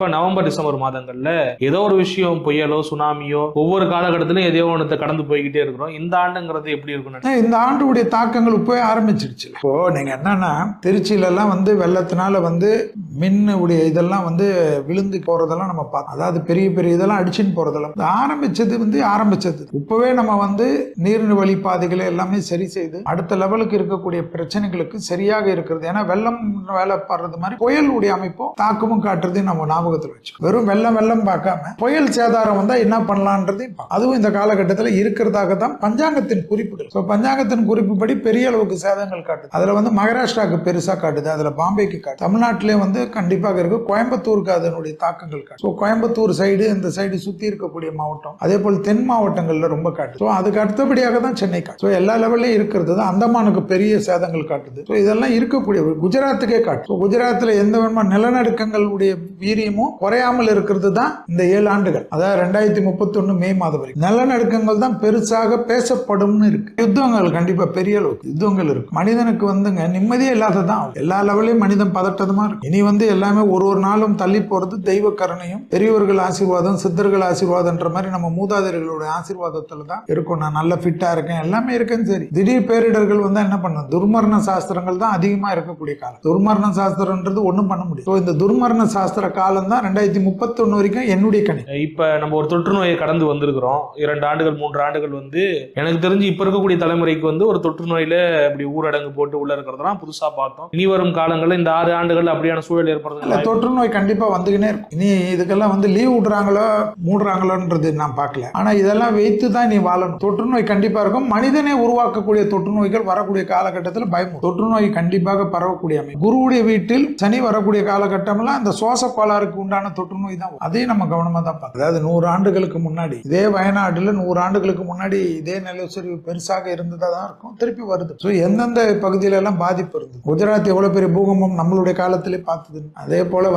இப்ப November December மாதங்கள்ல ஏதோ ஒரு விஷயம், புயலோ சுனாமியோ, ஒவ்வொரு காலகட்டத்திலும் எதையோ ஒன்றத்தை கடந்து போய்கிட்டே இருக்கிறோம். இந்த ஆண்டுங்கிறது எப்படி இருக்குன்னு இந்த ஆண்டுடைய தாக்கங்கள் இப்பவே ஆரம்பிச்சிருச்சு. இப்போ நீங்க என்னன்னா, திருச்சியில எல்லாம் வெள்ளத்தினால மின் உடைய இதெல்லாம் விழுந்து போறதெல்லாம் நம்ம பார்த்தோம். அதாவது பெரிய பெரிய இதெல்லாம் அடிச்சுன்னு போறதெல்லாம் ஆரம்பிச்சது இப்பவே நம்ம நீர்வழி பாதைகளை எல்லாமே சரி செய்து அடுத்த லெவலுக்கு இருக்கக்கூடிய பிரச்சனைகளுக்கு சரியாக இருக்கிறது. ஏன்னா வெள்ளம் வேலை படுறது மாதிரி புயலுடைய அமைப்பும் தாக்கமும் காட்டுறது நம்ம ஞாபகத்தில் வச்சு, வெறும் வெள்ளம் பார்க்காம புயல் சேதாரம் வந்தா என்ன பண்ணலான்றதையும் அதுவும் இந்த காலகட்டத்தில் இருக்கிறதாக தான் பஞ்சாங்கத்தின் குறிப்புகள். பஞ்சாங்கத்தின் குறிப்புப்படி பெரிய அளவுக்கு சேதங்கள் காட்டுது. அதுல மகாராஷ்டிராவுக்கு பெருசா காட்டுது, அதுல பாம்பேக்கு காட்டுது, தமிழ்நாட்டிலே கண்டிப்பாக இருக்கு, கோயம்புத்தூருக்கு அதனுடைய தாக்கங்கள் காட்டுது. கோயம்புத்தூர் சைடு இந்த சைடு சுத்தி இருக்கக்கூடிய மாவட்டம், அதே போல் தென் மாவட்டங்கள்ல ரொம்ப காட்டுது. அதுக்கு அடுத்தபடியாக தான் சென்னை காட்டுது. எல்லா லெவல்லையும் இருக்கிறது தான். அந்தமானுக்கு பெரிய சேதங்கள் காட்டுது. இதெல்லாம் இருக்கக்கூடிய குஜராத்துக்கே காட்டுது. குஜராத்தில் எந்த விதமான நிலநடுக்கங்களுடைய வீரியமும் குறையாமல் இருக்கிறது தான் இந்த 7 ஆண்டுகள், அதாவது 2031 மே மாதம் வரைக்கும் நிலநடுக்கங்கள் தான் பெருசாக பேசப்படும் இருக்கு. யுத்தங்கள் கண்டிப்பா பெரிய அளவுக்கு யுத்தங்கள் இருக்கு. மனிதனுக்கு நிம்மதியே இல்லாததான். எல்லா லெவலையும் மனிதன் பதட்டமா இருக்கு. இனி எல்லாமே ஒரு நாளும் தள்ளி போறது தெய்வ கருணையும் பெரியவர்கள் ஆசீர்வாதம், சித்தர்கள் ஆசீர்வாதம்ன்ற மாதிரி நம்ம மூதாதையர்களுடைய ஆசீர்வாதத்துல தான் இருக்கும். நான் நல்ல ஃபிட்டா இருக்கேன், எல்லாமே இருக்கேன். சரி, திடீர் பேரிடர்கள் என்ன பண்ணும்? துர்மரண சாஸ்திரங்கள் தான் அதிகமா இருக்கக்கூடிய காலம். துர்மரண சாஸ்திரம்ன்றது ஒண்ணும் பண்ண முடியும். இந்த துர்மரண சாஸ்திர காலம் தான் 2031 வரைக்கும் என்னுடைய கணிப்பு. இப்ப நம்ம ஒரு தொற்று நோயை கடந்து வந்திருக்கிறோம். 2 ஆண்டுகள் 3 ஆண்டுகள் எனக்கு தெரிஞ்சு இப்ப இருக்கக்கூடிய தலைமுறைக்கு ஒரு தொற்று நோயில இப்படி ஊரடங்கு போட்டு உள்ள இருக்கிறதெல்லாம் புதுசா பார்த்தோம். இனி வரும் காலங்களில் இந்த 6 ஆண்டுகள் அப்படியான சூழல் ஏற்படுறது. தொற்று நோய் கண்டிப்பா வந்துகினே இருக்கும். இனி இதுக்கெல்லாம் லீவ் விடுறாங்களோ மூடுறாங்களோன்றது நான் பார்க்கல. ஆனா இதெல்லாம் வைத்து தான் நீ வாழணும். தொற்று நோய் கண்டிப்பா இருக்கும். மனிதனே உருவாக்கக்கூடிய தொற்று நோய்கள் வரக்கூடிய காலகட்டத்தில் பயம். தொற்று நோய் கண்டிப்பாக பரவக்கூடிய அமைப்பு. குருவுடைய வீட்டில் சனி வரக்கூடிய காலகட்டம்லாம் அந்த சுவாச கோளாறுக்கு உண்டான தொற்று நோய் தான். அதையும் நம்ம கவனமா தான் பார்க்கணும். அதாவது 100 ஆண்டுகளுக்கு முன்னாடி இதே வயநாடுல 100 ஆண்டுகளுக்கு முன்னாடி இதே நிலச்சரிவு பெருசாக இருந்ததா தான் இருக்கும். திருப்பி வருது. எந்தெந்த பகுதியில எல்லாம் பாதிப்பு இருந்தது. குஜராத் எவ்வளவு பெரிய பூகம்பம் நம்மளுடைய காலத்திலே பார்த்தது. அதே போல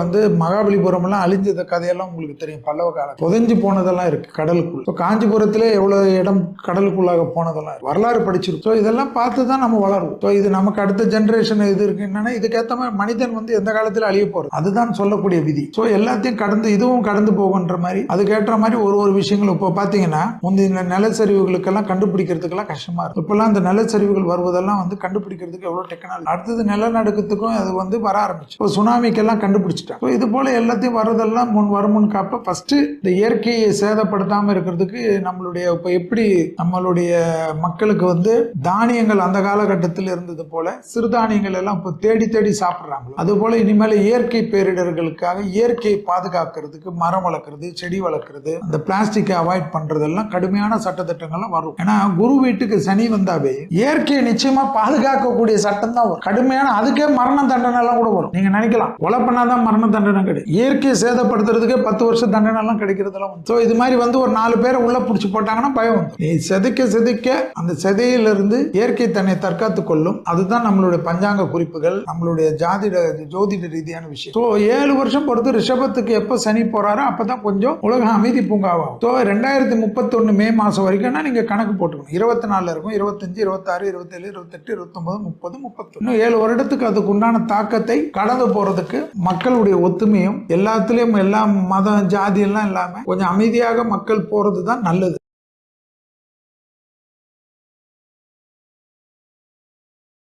மகாபலிபுரம் எல்லாம் அழிஞ்சத கதையெல்லாம் உங்களுக்கு தெரியும். பல்லவ காலம் புதைஞ்சு போனதெல்லாம் இருக்கு கடலுக்குள்ள. காஞ்சிபுரத்திலே எவ்வளவு இடம் கடலுக்குள்ளாக போனதெல்லாம் வரலாறு படிச்சிருக்கோம். இதெல்லாம் பார்த்து தான் நம்ம வளருவோம். இது நமக்கு அடுத்த ஜெனரேஷன் இது இருக்கு. என்னன்னா இதுக்கேற்ற மாதிரி மனிதன் எந்த காலத்தில் அழிய போறது அதுதான் சொல்லக்கூடிய விதி. எல்லாத்தையும் கடந்து இதுவும் கடந்து போகுன்ற மாதிரி அதுக்கேற்ற மாதிரி ஒரு விஷயங்கள் இப்போ பாத்தீங்கன்னா இந்த நிலச்சரிவுகளுக்கெல்லாம் கண்டுபிடிக்கிறதுக்கெல்லாம் கஷ்டமா இருக்கு. இப்பெல்லாம் இந்த நிலச்சரிவுகள் வருவதெல்லாம் கண்டுபிடிக்கிறதுக்கு எவ்வளவு டெக்னாலஜி. அடுத்தது நிலநடுக்கத்துக்கும் அது வர ஆரம்பிச்சு. இப்போ சுனாமிக்கெல்லாம் கண்டுபிடிச்சிட்டாங்க. இது போல எல்லாத்தையும் வர்றதெல்லாம் வருமுன் காப்ப ஃபர்ஸ்ட் இந்த இயற்கையை சேதப்படுத்தாம இருக்கிறதுக்கு நம்மளுடைய இப்போ எப்படி நம்மளுடைய மக்களுக்கு தானியங்கள் அந்த காலகட்டத்தில் இருந்தது போல சிறுதானியங்கள் எல்லாம் இப்போ தேடி தேடி சாப்பிடுறாங்க. அது போல இனிமேல் இயற்கை பேரிடர்களுக்காக இயற்கையை பாதுகாக்கிறதுக்கு மரம் வளர்க்கறது, செடி வளர்க்கறது, அந்த பிளாஸ்டிக்கை அவாய்ட் பண்றதெல்லாம் கடுமையான சட்டத்திட்டங்கள்லாம் வரும். ஏன்னா குரு வீட்டுக்கு சனி வந்தாவே இயற்கையை நிச்சயமா பாதுகாக்கக்கூடிய சட்டம் தான் வரும். கடுமையான அதுக்கே மரண தண்டனை எல்லாம் கூட வரும். நீங்க நினைக்கலாம் கொலை பண்ணாதான் மரண தண்டனை கிடைக்கும். இயற்கையை சேதப்படுத்துறதுக்கே 10 வருஷம் தண்டனை எல்லாம் கிடைக்கிறதெல்லாம் இது மாதிரி ஒரு 4 பேரை உள்ள பிடிச்சி போட்டாங்கன்னா பயம் வந்து நீ செதுக்க அந்த செதையிலிருந்து இயற்கை தன்னை தற்காத்துக் கொள்ளும். அதுதான் நம்மளுடைய பஞ்சாங்க குறிப்புகள், நம்மளுடைய ஜோதிட ரீதியான விஷயம். 7 வருஷம் பொறுத்து ரிஷபத்துக்கு எப்ப சனி போறாரோ அப்பதான் கொஞ்சம் உலக அமைதி பூங்காவாகும். 2031 மே மாசம் வரைக்கும் நீங்க கணக்கு போட்டுக்கணும். 24 இருக்கும், 25, 26, 27, 28, 29, 30, 31. இன்னும் 7 வருடத்துக்கு அதுக்கு உண்டான தாக்கத்தை கடந்து போறதுக்கு மக்களுடைய ஒத்துமையும் எல்லாத்திலையும் எல்லா மதம் ஜாதி எல்லாம் இல்லாம கொஞ்சம் அமைதியாக மக்கள் போறதுதான் நல்லது.